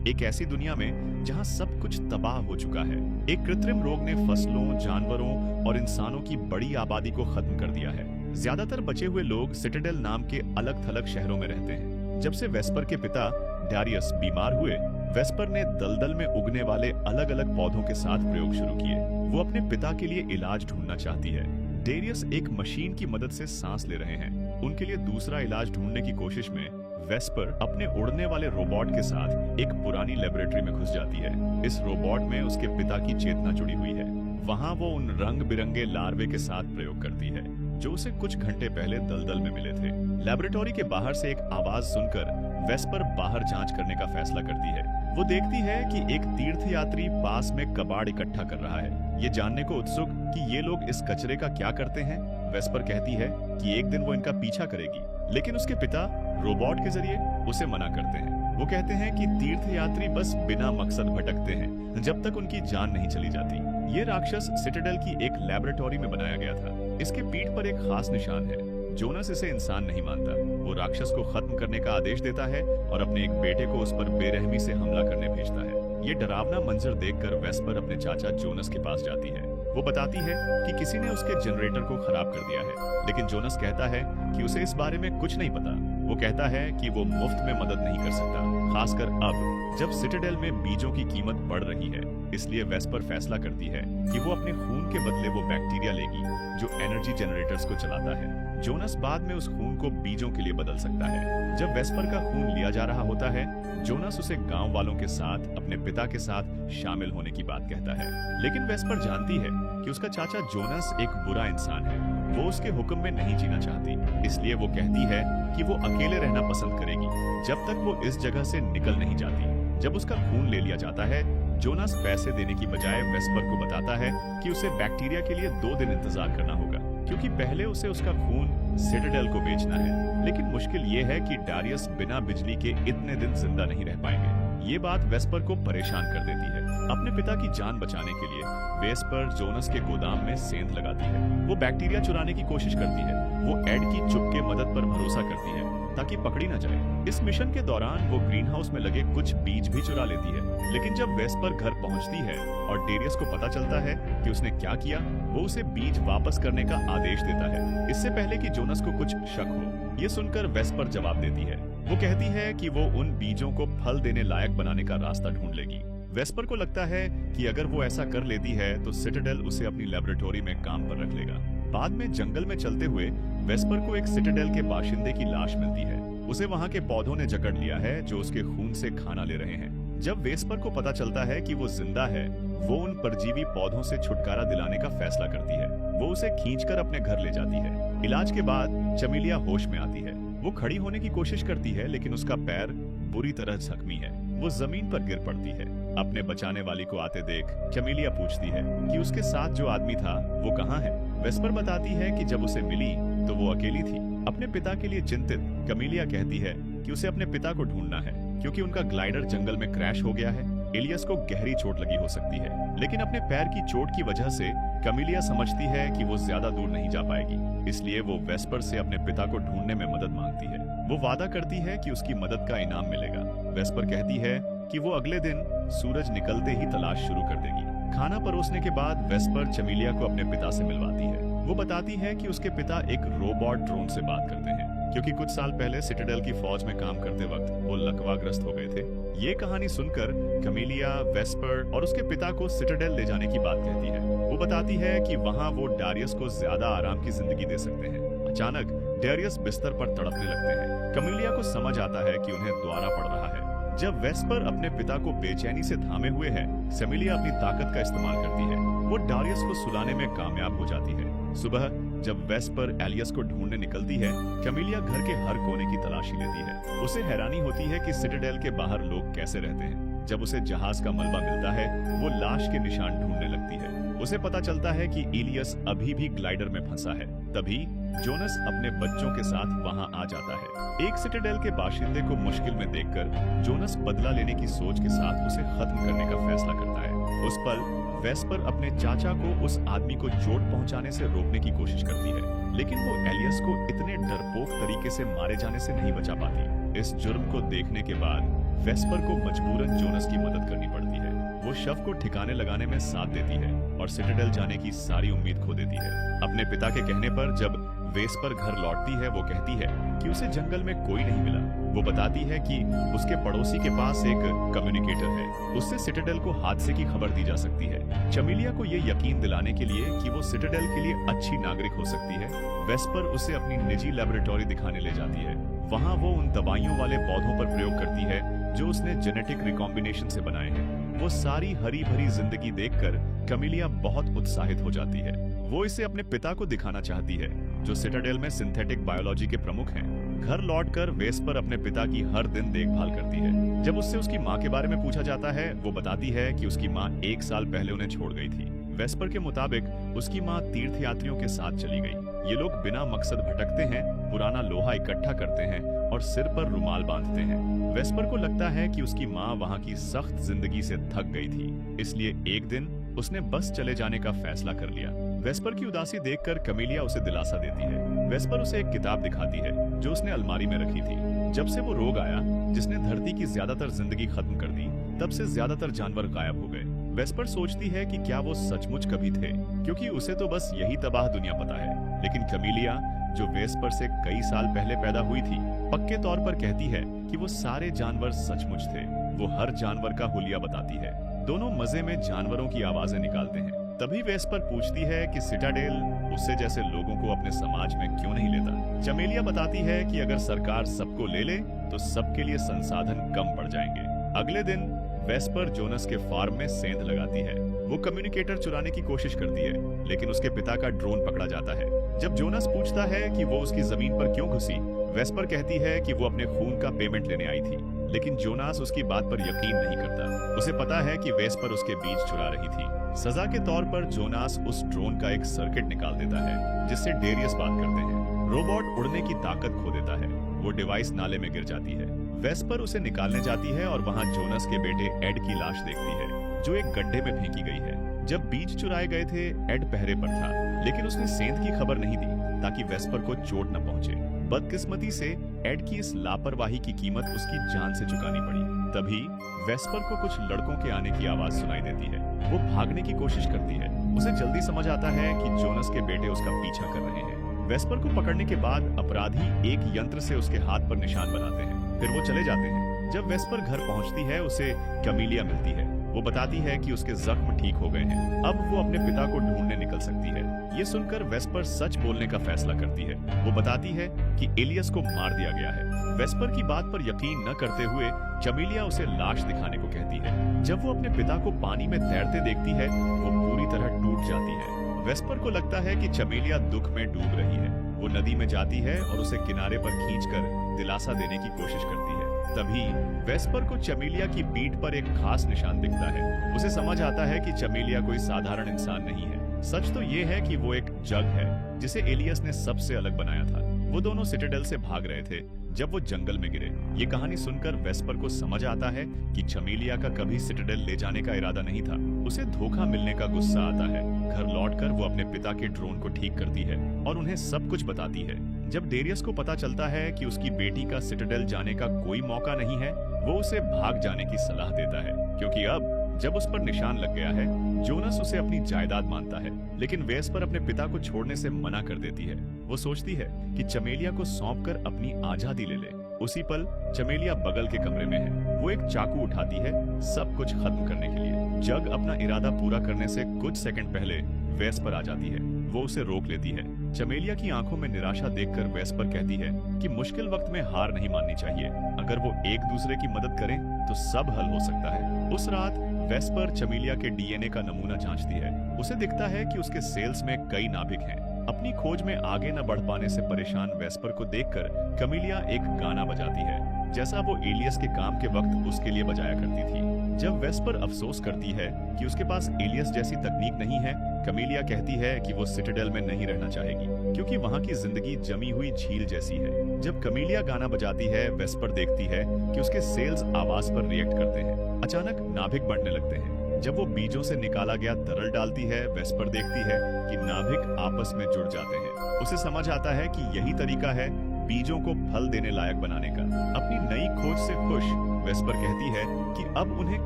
एक ऐसी दुनिया में जहां सब कुछ तबाह हो चुका है। एक कृत्रिम रोग ने फसलों, जानवरों और इंसानों की बड़ी आबादी को खत्म कर दिया है। ज्यादातर बचे हुए लोग सिटाडेल नाम के अलग-थलग शहरों में रहते हैं। जब से वेस्पर के पिता डारियस बीमार हुए, वेस्पर ने दलदल में उगने वाले अलग-अलग पौधों के साथ प्रयोग शुरू किए। वो अपने पिता के लिए इलाज ढूंढना चाहती है। डेरियस एक मशीन की मदद से सांस ले रहे हैं। उनके लिए दूसरा इलाज ढूंढने की कोशिश में वेस्पर अपने उड़ने वाले रोबोट के साथ एक पुरानी लेबोरेटरी में घुस जाती है। इस रोबोट में उसके पिता की चेतना जुड़ी हुई है। वहां वो उन रंग बिरंगे लार्वे के साथ प्रयोग करती है जो उसे कुछ घंटे पहले दलदल में मिले थे। लेबोरेटरी के बाहर से एक आवाज सुनकर वेस्पर बाहर जांच करने का फैसला करती है। वो देखती है कि एक तीर्थयात्री पास में कबाड़ इकट्ठा कर रहा है। ये जानने को उत्सुक कि ये लोग इस कचरे का क्या करते हैं, वेस्पर कहती है कि एक दिन वो इनका पीछा करेगी, लेकिन उसके पिता रोबोट के जरिए उसे मना करते हैं। वो कहते हैं कि तीर्थयात्री बस बिना मकसद भटकते हैं जब तक उनकी जान नहीं चली जाती। ये राक्षस सिटाडेल की एक लेबोरेटरी में बनाया गया था। इसके पीठ पर एक खास निशान है। जोनस इसे इंसान नहीं मानता। वो राक्षस को खत्म करने का आदेश देता है और अपने एक बेटे को उस पर बेरहमी से हमला करने भेजता है। ये डरावना मंजर देखकर वेस्पर अपने चाचा जोनस के पास जाती है। वो बताती है कि किसी ने उसके जनरेटर को खराब कर दिया है, लेकिन जोनस कहता है कि उसे इस बारे में कुछ नहीं पता। वो कहता है कि वो मुफ्त में मदद नहीं कर सकता, खासकर अब जब सिटाडेल में बीजों की कीमत बढ़ रही है। इसलिए वेस्पर फैसला करती है कि वो अपने खून के बदले वो बैक्टीरिया लेगी जो एनर्जी जनरेटर्स को चलाता है। जोनस बाद में उस खून को बीजों के लिए बदल सकता है। जब वेस्पर का खून लिया जा रहा होता है, जोनस उसे गांव वालों के साथ अपने पिता के साथ शामिल होने की बात कहता है, लेकिन वेस्पर जानती है कि उसका चाचा जोनस एक बुरा इंसान है। वो उसके हुक्म में नहीं जीना चाहती, इसलिए वो कहती है कि वो अकेले रहना पसंद करेगी जब तक वो इस जगह से निकल नहीं जाती। जब उसका खून ले लिया जाता है, जोनस पैसे देने की बजाय वेस्पर को बताता है कि उसे बैक्टीरिया के लिए 2 दिन इंतजार करना होगा, क्योंकि पहले उसे उसका खून सिटाडेल को बेचना है। लेकिन मुश्किल ये है कि डारियस बिना बिजली के इतने दिन जिंदा नहीं रह पाएंगे। ये बात वेस्पर को परेशान कर देती है। अपने पिता की जान बचाने के लिए वेस्पर जोनस के गोदाम में सेंध लगाती है। वो बैक्टीरिया चुराने की कोशिश करती है। वो एड की चुप के मदद पर भरोसा करती है ताकि पकड़ी न जाए। इस मिशन के दौरान वो ग्रीन हाउस में लगे कुछ बीज भी चुरा लेती है, लेकिन जब वेस्पर घर पहुंचती है और डेरियस को पता चलता है कि उसने क्या किया, वो उसे बीज वापस करने का आदेश देता है, इससे पहले कि जोनस को कुछ शक हो। ये सुनकर वेस्पर जवाब देती है। वो कहती है कि वो उन बीजों को फल देने लायक बनाने का रास्ता ढूंढ लेगी। वेस्पर को लगता है कि अगर वो ऐसा कर लेती है तो सिटाडेल उसे अपनी लेबोरेटरी में काम पर रख लेगा। बाद में जंगल में चलते हुए वेस्पर को एक सिटाडेल के बाशिंदे की लाश मिलती है। उसे वहां के पौधों ने जकड़ लिया है जो उसके खून से खाना ले रहे हैं। जब वेस्पर को पता चलता है कि वो जिंदा है, वो उन परजीवी पौधों से छुटकारा दिलाने का फैसला करती है। वो उसे खींचकर अपने घर ले जाती है। इलाज के बाद चमेलिया होश में आती है। वो खड़ी होने की कोशिश करती है, लेकिन उसका पैर बुरी तरह जख्मी है। वो जमीन पर गिर पड़ती है। अपने बचाने वाली को आते देख चमेलिया पूछती है कि उसके साथ जो आदमी था वो कहाँ है। वेस्पर बताती है कि जब उसे मिली तो वो अकेली थी। अपने पिता के लिए चिंतित कमीलिया कहती है कि उसे अपने पिता को ढूंढना है, क्योंकि उनका ग्लाइडर जंगल में क्रैश हो गया है। एलियस को गहरी चोट लगी हो सकती है, लेकिन अपने पैर की चोट की वजह से कमीलिया समझती है कि वो ज्यादा दूर नहीं जा पाएगी। इसलिए वो वेस्पर से अपने पिता को ढूंढने में मदद मांगती है। वो वादा करती है कि उसकी मदद का इनाम मिलेगा। वेस्पर कहती है कि वो अगले दिन सूरज निकलते ही तलाश शुरू कर देगी। खाना परोसने के बाद वेस्पर चमेलिया को अपने पिता से मिलवाती है। वो बताती है कि उसके पिता एक रोबोट ड्रोन से बात करते हैं, क्योंकि कुछ साल पहले सिटाडेल की फौज में काम करते वक्त वो लकवाग्रस्त हो गए थे। ये कहानी सुनकर कमीलिया वेस्पर और उसके पिता को सिटाडेल ले जाने की बात कहती है। वो बताती है कि वहाँ वो डारियस को ज्यादा आराम की जिंदगी दे सकते हैं। अचानक डारियस बिस्तर पर तड़पने लगते हैं। कमीलिया को समझ आता है कि उन्हें द्वारा पड़ रहा है। जब वेस्पर अपने पिता को बेचैनी से थामे हुए है, सेमिलिया अपनी ताकत का इस्तेमाल करती है। वो डारियस को सुलाने में कामयाब हो जाती है। सुबह जब वेस्पर एलियस को ढूंढने निकलती है, कमीलिया घर के हर कोने की तलाशी लेती है। उसे हैरानी होती है कि सिटाडेल के बाहर लोग कैसे रहते हैं। जब उसे जहाज का मलबा मिलता है, वो लाश के निशान ढूंढने लगती है। उसे पता चलता है कि इलियस अभी भी ग्लाइडर में फंसा है। तभी जोनस अपने बच्चों के साथ वहां आ जाता है। एक सिटाडेल के बाशिंदे को मुश्किल में देखकर जोनस बदला लेने की सोच के साथ उसे खत्म करने का फैसला करता है। उस पल वेस्पर अपने चाचा को उस आदमी को चोट पहुंचाने से रोकने की कोशिश करती है, लेकिन वो एलियस को इतने डरपोक तरीके से मारे जाने से नहीं बचा पाती। इस जुर्म को देखने के बाद वेस्पर को मजबूरन जोनस जोनस की मदद करनी पड़ती है। वो शव को ठिकाने लगाने में साथ देती है और सिटाडेल जाने की सारी उम्मीद खो देती है। अपने पिता के कहने पर जब वेस्पर घर लौटती है, वो कहती है कि उसे जंगल में कोई नहीं मिला। वो बताती है कि उसके पड़ोसी के पास एक कम्युनिकेटर है, उससे सिटाडेल को हादसे की खबर दी जा सकती है। चमेलिया को ये यकीन दिलाने के लिए कि वो सिटाडेल के लिए अच्छी नागरिक हो सकती है, वेस्पर उसे अपनी निजी लेबोरेटरी दिखाने ले जाती है। वहाँ वो उन दवाइयों वाले पौधों पर प्रयोग करती है जो उसने जेनेटिक रिकॉम्बिनेशन से बनाए हैं। वो सारी हरी भरी जिंदगी देखकर कैमिलिया बहुत उत्साहित हो जाती है। वो इसे अपने पिता को दिखाना चाहती है, जो सिटाडेल में सिंथेटिक बायोलॉजी के प्रमुख हैं। घर लौटकर वेस्पर अपने पिता की हर दिन देखभाल करती है। जब उससे उसकी माँ के बारे में पूछा जाता है, वो बताती है कि उसकी माँ 1 साल पहले उन्हें छोड़ गई थी। वेस्पर के मुताबिक उसकी माँ तीर्थयात्रियों के साथ चली गई। ये लोग बिना मकसद भटकते हैं, पुराना लोहा इकट्ठा करते हैं और सिर पर रुमाल बांधते हैं। वेस्पर को लगता है कि उसकी माँ वहाँ की सख्त जिंदगी से थक गई थी, इसलिए एक दिन उसने बस चले जाने का फैसला कर लिया। वेस्पर की उदासी देखकर कैमिलिया उसे दिलासा देती है। वेस्पर उसे एक किताब दिखाती है जो उसने अलमारी में रखी थी। जब से वो रोग आया जिसने धरती की ज्यादातर जिंदगी खत्म कर दी, तब से ज्यादातर जानवर गायब हो गए। वेस्पर सोचती है कि क्या वो सचमुच कभी थे, क्योंकि उसे तो बस यही तबाह दुनिया पता है। लेकिन कैमिलिया, जो वेस्पर से कई साल पहले पैदा हुई थी, पक्के तौर पर कहती है कि वो सारे जानवर सचमुच थे। वो हर जानवर का हुलिया बताती है। दोनों मजे में जानवरों की आवाजें निकालते हैं। तभी वेस्पर पूछती है कि सिटाडेल उससे जैसे लोगों को अपने समाज में क्यों नहीं लेता। चमेलिया बताती है कि अगर सरकार सबको ले ले तो सबके लिए संसाधन कम पड़ जाएंगे। अगले दिन वेस्पर जोनस के फार्म में सेंध लगाती है। वो कम्युनिकेटर चुराने की कोशिश करती है, लेकिन उसके पिता का ड्रोन पकड़ा जाता है। जब जोनस पूछता है कि वो उसकी जमीन पर क्यों घुसी, वेस्पर कहती है कि वो अपने खून का पेमेंट लेने आई थी। लेकिन जोनास उसकी बात पर यकीन नहीं करता। उसे पता है कि वेस्पर उसके बीज चुरा रही थी। सजा के तौर पर जोनास उस ड्रोन का एक सर्किट निकाल देता है, जिससे डेरियस बात करते हैं। रोबोट उड़ने की ताकत खो देता है। वो डिवाइस नाले में गिर जाती है। वेस्पर उसे निकालने जाती है और वहाँ जोनस के बेटे एड की लाश देखती है, जो एक गड्ढे में फेंकी गई है। जब बीज चुराए गए थे, एड पहरे पर था, लेकिन उसने सेंध की खबर नहीं दी ताकि वेस्पर को चोट न पहुंचे। बदकिस्मती से एड की इस लापरवाही की कीमत उसकी जान से चुकानी पड़ी। तभी वेस्पर को कुछ लड़कों के आने की आवाज सुनाई देती है। वो भागने की कोशिश करती है। उसे जल्दी समझ आता है कि जोनस के बेटे उसका पीछा कर रहे हैं। वेस्पर को पकड़ने के बाद अपराधी एक यंत्र से उसके हाथ पर निशान बनाते हैं, फिर वो चले जाते हैं। जब वेस्पर घर पहुंचती है, उसे कैमिलिया मिलती है। वो बताती है कि उसके जख्म ठीक हो गए हैं। अब वो अपने पिता को ढूंढने निकल सकती है। ये सुनकर वेस्पर सच बोलने का फैसला करती है। वो बताती है कि एलियस को मार दिया गया है। वेस्पर की बात पर यकीन न करते हुए कैमिलिया उसे लाश दिखाने को कहती है। जब वो अपने पिता को पानी में तैरते देखती है, वो पूरी तरह टूट जाती है। वेस्पर को लगता है कि कैमिलिया दुख में डूब रही है। वो नदी में जाती है और उसे किनारे पर खींचकर दिलासा देने की कोशिश करती है। तभी वेस्पर को कैमिलिया की पीठ पर एक खास निशान दिखता है। उसे समझ आता है कि कैमिलिया कोई साधारण इंसान नहीं है। सच तो ये है कि वो एक जग है, जिसे एलियस ने सबसे अलग बनाया था। वो दोनों सिटाडेल से भाग रहे थे जब वो जंगल में गिरे। ये कहानी सुनकर वेस्पर को समझ आता है कि कैमिलिया का कभी सिटाडेल ले जाने का इरादा नहीं था। उसे धोखा मिलने का गुस्सा आता है। घर लौटकर वो अपने पिता के ड्रोन को ठीक करती है और उन्हें सब कुछ बताती है। जब डेरियस को पता चलता है कि उसकी बेटी का सिटाडेल जाने का कोई मौका नहीं है, वो उसे भाग जाने की सलाह देता है, क्योंकि अब जब उस पर निशान लग गया है, जोनस उसे अपनी जायदाद मानता है। लेकिन वेस्पर अपने पिता को छोड़ने से मना कर देती है। वो सोचती है कि कैमिलिया को सौंपकर अपनी आजादी ले ले। उसी पल कैमिलिया बगल के कमरे में है। वो एक चाकू उठाती है, सब कुछ खत्म करने के लिए। जग अपना इरादा पूरा करने से कुछ सेकंड पहले वेस्पर आ जाती है। वो उसे रोक लेती है। कैमिलिया की आंखों में निराशा देखकर वेस्पर कहती है कि मुश्किल वक्त में हार नहीं माननी चाहिए। अगर वो एक दूसरे की मदद करें तो सब हल हो सकता है। उस रात वेस्पर कैमिलिया के डीएनए का नमूना जांचती है। उसे दिखता है कि उसके सेल्स में कई नाभिक हैं। अपनी खोज में आगे न बढ़ पाने से परेशान वेस्पर को देखकर कैमिलिया एक गाना बजाती है, जैसा वो एलियस के काम के वक्त उसके लिए बजाया करती थी। जब वेस्पर अफसोस करती है कि उसके पास एलियस जैसी तकनीक नहीं है, कैमिलिया कहती है कि वो सिटाडेल में नहीं रहना चाहेगी, क्योंकि वहाँ की जिंदगी जमी हुई झील जैसी है। जब कैमिलिया गाना बजाती है, वेस्पर देखती है कि उसके सेल्स आवाज पर रिएक्ट करते हैं। अचानक नाभिक बढ़ने लगते हैं। जब वो बीजों से निकाला गया तरल डालती है, वेस्पर देखती है कि नाभिक आपस में जुड़ जाते हैं। उसे समझ आता है कि यही तरीका है बीजों को फल देने लायक बनाने का। अपनी नई खोज से खुश वेस्पर कहती है कि अब उन्हें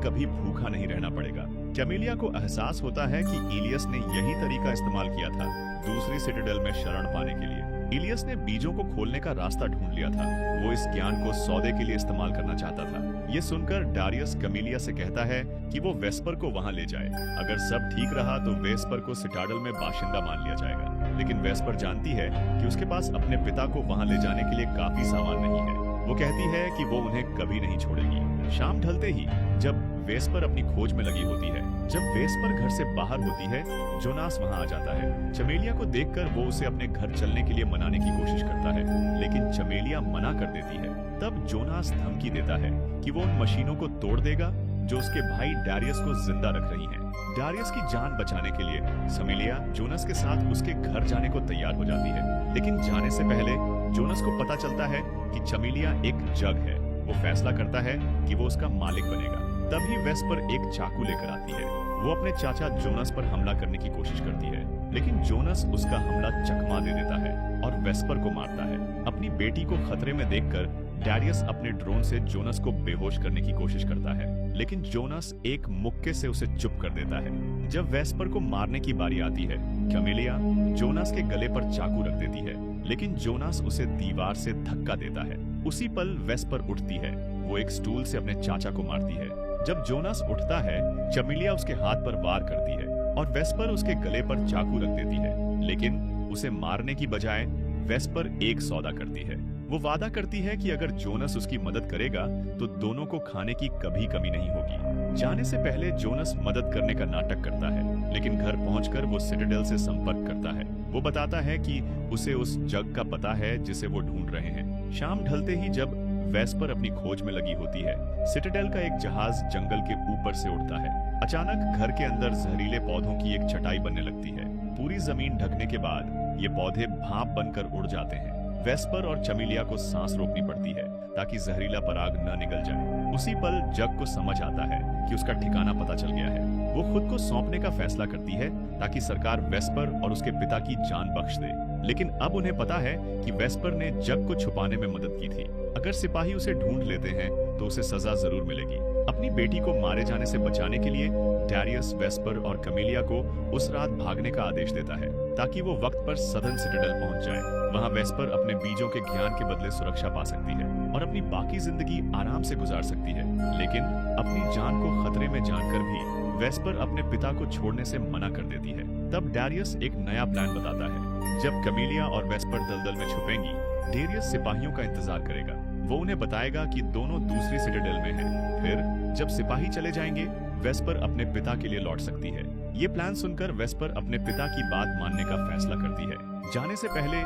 कभी भूखा नहीं रहना पड़ेगा। चमेलिया को एहसास होता है कि इलियस ने यही तरीका इस्तेमाल किया था दूसरी सिटाडेल में शरण पाने के लिए। इलियस ने बीजों को खोलने का रास्ता ढूंढ लिया था। वो इस ज्ञान को सौदे के लिए इस्तेमाल करना चाहता था। ये सुनकर डारियस कमीलिया से कहता है कि वो वेस्पर को वहां ले जाए। अगर सब ठीक रहा तो वेस्पर को सिटाडेल में बाशिंदा मान लिया जाएगा। लेकिन वेस्पर जानती है कि उसके पास अपने पिता को वहां ले जाने के लिए काफी सामान नहीं है। वो कहती है कि वो उन्हें कभी नहीं छोड़ेगी। शाम ढलते ही जब वेस्पर अपनी खोज में लगी होती है, जब वेस्पर घर से बाहर होती है, जोनास वहां आ जाता है। चमेलिया को देखकर वो उसे अपने घर चलने के लिए मनाने की कोशिश करता है, लेकिन चमेलिया मना कर देती है। तब जोनास धमकी देता है कि वो उन मशीनों को तोड़ देगा जो उसके भाई डारियस को जिंदा रख रही हैं। डारियस की जान बचाने के लिए चमेलिया जोनास के साथ उसके घर जाने को तैयार हो जाती है। लेकिन जाने से पहले जोनास को पता चलता है कि चमेलिया एक जग है। वो फैसला करता है कि वो उसका मालिक बनेगा। तभी वेस्पर एक चाकू लेकर आती है। वो अपने चाचा जोनास पर हमला करने की कोशिश करती है, लेकिन जोनास उसका हमला चकमा दे देता है और वेस्पर को मारता है। अपनी बेटी को खतरे में देखकर डारियस अपने ड्रोन से जोनास को बेहोश करने की कोशिश करता है, लेकिन जोनास एक मुक्के से उसे चुप कर देता है। जब वेस्पर को मारने की बारी आती है, कैमेलिया जोनास के गले पर चाकू रख देती है, लेकिन जोनास उसे दीवार से धक्का देता है। उसी पल वेस्पर उठती है। वो एक स्टूल से अपने चाचा को मारती है। जब जोनास उठता है, चमेलिया उसके हाथ पर वार करती है और वेस्पर उसके गले पर चाकू रख देती है, लेकिन उसे मारने की बजाय वेस्पर एक सौदा करती है। वो वादा करती है कि अगर जोनास उसकी मदद करेगा तो दोनों को खाने की कभी कमी नहीं होगी। जाने से पहले जोनास मदद करने का नाटक करता है, लेकिन घर पहुंचकर वो सिटाडेल से संपर्क करता है। वो बताता है कि उसे उस जग का पता है जिसे वो ढूंढ रहे हैं। शाम ढलते ही जब वेस्पर अपनी खोज में लगी होती है, सिटाडेल का एक जहाज जंगल के ऊपर से उड़ता है। अचानक घर के अंदर जहरीले पौधों की एक चटाई बनने लगती है। पूरी जमीन ढकने के बाद ये पौधे भाप बनकर उड़ जाते हैं। वेस्पर और चमेलिया को सांस रोकनी पड़ती है ताकि जहरीला पराग न निकल जाए। उसी पल जग को समझ आता है कि उसका ठिकाना पता चल गया है। वो खुद को सौंपने का फैसला करती है ताकि सरकार वेस्पर और उसके पिता की जान बख्श दे। लेकिन अब उन्हें पता है कि वेस्पर ने जग को छुपाने में मदद की थी। अगर सिपाही उसे ढूंढ लेते हैं तो उसे सजा जरूर मिलेगी। अपनी बेटी को मारे जाने से बचाने के लिए डारियस वेस्पर और कैमेलिया को उस रात भागने का आदेश देता है ताकि वो वक्त पर सदर्न सिटाडेल पहुंच जाए। वहां वेस्पर अपने बीजों के ज्ञान के बदले सुरक्षा पा सकती है और अपनी बाकी जिंदगी आराम से गुजार सकती है। लेकिन अपनी जान को खतरे में जानकर भी वेस्पर अपने पिता को छोड़ने से मना कर देती है। तब डारियस एक नया प्लान बताता है। जब कैमेलिया और वेस्पर दलदल में छुपेंगी, डारियस सिपाहियों का इंतजार करेगा। वो उन्हें बताएगा कि दोनों दूसरी सिटाडेल में हैं। फिर जब सिपाही चले जाएंगे, वेस्पर अपने पिता के लिए लौट सकती है। ये प्लान सुनकर वेस्पर अपने पिता की बात मानने का फैसला करती है। जाने से पहले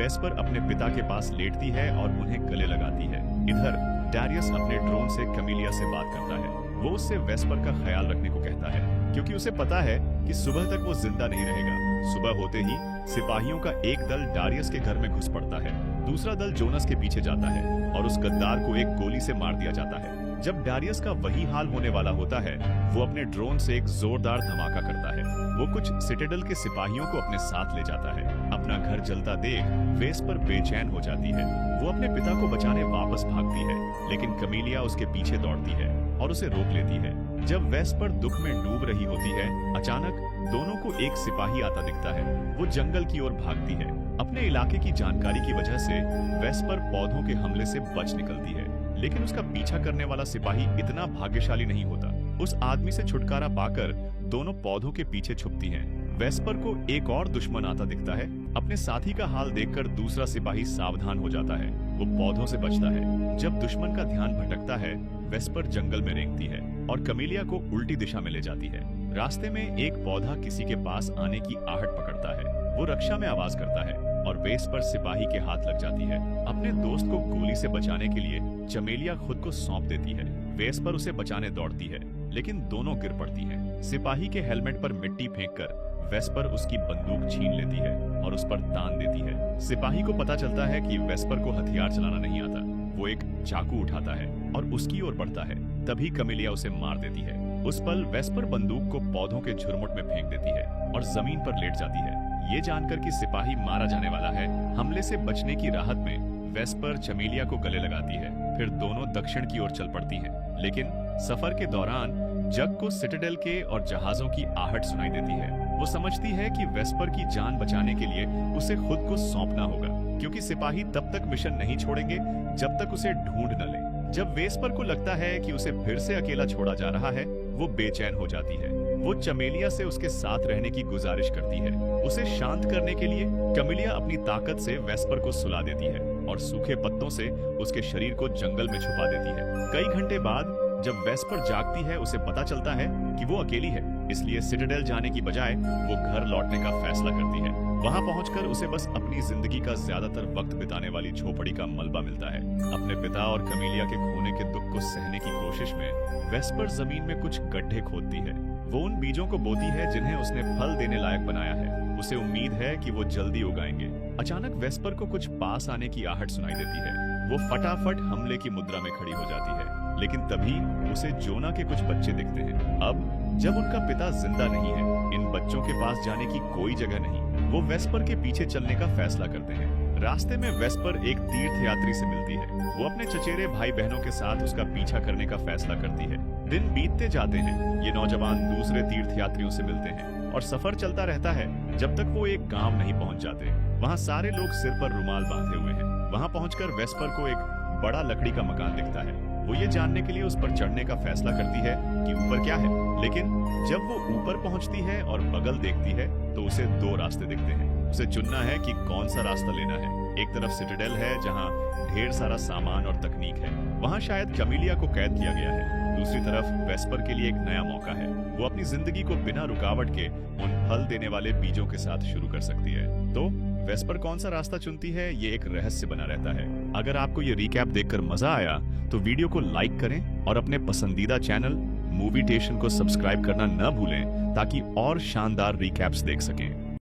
वेस्पर अपने पिता के पास लेटती है और उन्हें गले लगाती है। इधर डारियस अपने ड्रोन से कैमेलिया से बात करता है। वो उससे वेस्पर का ख्याल रखने को कहता है, क्योंकि उसे पता है कि सुबह तक वो जिंदा नहीं रहेगा। सुबह होते ही सिपाहियों का एक दल डारियस के घर में घुस पड़ता है। दूसरा दल जोनास के पीछे जाता है और उस गद्दार को एक गोली से मार दिया जाता है। जब डारियस का वही हाल होने वाला होता है, वो अपने ड्रोन से एक जोरदार धमाका करता है। वो कुछ सिटाडेल के सिपाहियों को अपने साथ ले जाता है। अपना घर जलता देख वेस्पर बेचैन हो जाती है। वो अपने पिता को बचाने वापस भागती है, लेकिन कैमेलिया उसके पीछे दौड़ती है और उसे रोक लेती है। जब वेस्पर दुख में डूब रही होती है, अचानक दोनों को एक सिपाही आता दिखता है। वो जंगल की ओर भागती है। अपने इलाके की जानकारी की वजह से वेस्पर पौधों के हमले से बच निकलती है, लेकिन उसका पीछा करने वाला सिपाही इतना भाग्यशाली नहीं होता। उस आदमी से छुटकारा पाकर दोनों पौधों के पीछे छुपती हैं। वेस्पर को एक और दुश्मन आता दिखता है। अपने साथी का हाल देखकर दूसरा सिपाही सावधान हो जाता है। वो पौधों से बचता है। जब दुश्मन का ध्यान भटकता है, वेस्पर जंगल में रेंगती है और कैमेलिया को उल्टी दिशा में ले जाती है। रास्ते में एक पौधा किसी के पास आने की आहट पकड़ता है। वो रक्षा में आवाज करता है और वेस्पर सिपाही के हाथ लग जाती है। अपने दोस्त को गोली से बचाने के लिए चमेलिया खुद को सौंप देती है। वेस्पर उसे बचाने दौड़ती है, लेकिन दोनों गिर पड़ती हैं। सिपाही के हेलमेट पर मिट्टी फेंककर वेस्पर उसकी बंदूक छीन लेती है और उस पर तान देती है। सिपाही को पता चलता है कि वेस्पर को हथियार चलाना नहीं आता। वो एक चाकू उठाता है और उसकी ओर बढ़ता है। तभी कैमेलिया उसे मार देती है। उस पल वेस्पर बंदूक को पौधों के झुरमुट में फेंक देती है और जमीन पर लेट जाती है। ये जानकर कि सिपाही मारा जाने वाला है, हमले से बचने की राहत में वेस्पर चमेलिया को गले लगाती है। फिर दोनों दक्षिण की ओर चल पड़ती हैं। लेकिन सफर के दौरान जग को सिटाडेल के और जहाजों की आहट सुनाई देती है। वो समझती है कि वेस्पर की जान बचाने के लिए उसे खुद को सौंपना होगा, क्योंकि सिपाही तब तक मिशन नहीं छोड़ेंगे जब तक उसे ढूंढ न ले। जब वेस्पर को लगता है कि उसे फिर से अकेला छोड़ा जा रहा है, वो बेचैन हो जाती है। वो चमेलिया से उसके साथ रहने की गुजारिश करती है। उसे शांत करने के लिए कमेलिया अपनी ताकत से वेस्पर को सुला देती है और सूखे पत्तों से उसके शरीर को जंगल में छुपा देती है। कई घंटे बाद जब वेस्पर जागती है, उसे पता चलता है कि वो अकेली है, इसलिए सिटाडेल जाने की बजाय वो घर लौटने का फैसला करती है। वहां पहुंचकर उसे बस अपनी जिंदगी का ज्यादातर वक्त बिताने वाली झोपड़ी का मलबा मिलता है। अपने पिता और कमेलिया के खोने के दुख को सहने की कोशिश में वेस्पर जमीन में कुछ गड्ढे खोदती है। वो उन बीजों को बोती है जिन्हें उसने फल देने लायक बनाया है। उसे उम्मीद है कि वो जल्दी उगाएंगे। अचानक वेस्पर को कुछ पास आने की आहट सुनाई देती है। वो फटाफट हमले की मुद्रा में खड़ी हो जाती है, लेकिन तभी उसे जोना के कुछ बच्चे दिखते हैं। अब जब उनका पिता जिंदा नहीं है, इन बच्चों के पास जाने की कोई जगह नहीं। वो वेस्पर के पीछे चलने का फैसला करते हैं। रास्ते में वेस्पर एक तीर्थयात्री से मिलती है। वो अपने चचेरे भाई बहनों के साथ उसका पीछा करने का फैसला करती है। दिन बीतते जाते हैं। ये नौजवान दूसरे तीर्थयात्रियों से मिलते हैं और सफर चलता रहता है जब तक वो एक गांव नहीं पहुंच जाते। वहाँ सारे लोग सिर पर रुमाल बांधे हुए हैं। वहाँ पहुंचकर वेस्पर को एक बड़ा लकड़ी का मकान दिखता है। वो ये जानने के लिए उस पर चढ़ने का फैसला करती है कि ऊपर क्या है, लेकिन जब वो ऊपर पहुंचती है और बगल देखती है तो उसे दो रास्ते दिखते हैं। उसे चुनना है कि कौन सा रास्ता लेना है। एक तरफ सिटाडेल है जहां ढेर सारा सामान और तकनीक है, वहां शायद कमेलिया को कैद किया गया है। दूसरी तरफ वेस्पर के लिए एक नया मौका है। वो अपनी जिंदगी को बिना रुकावट के उन फल देने वाले बीजों के साथ शुरू कर सकती है। तो वेस्पर कौन सा रास्ता चुनती है, ये एक रहस्य बना रहता है। अगर आपको ये रिकैप देखकर मजा आया तो वीडियो को लाइक करें और अपने पसंदीदा चैनल मूवी टेशन को सब्सक्राइब करना न भूलें ताकि और शानदार रिकैप्स देख सकें।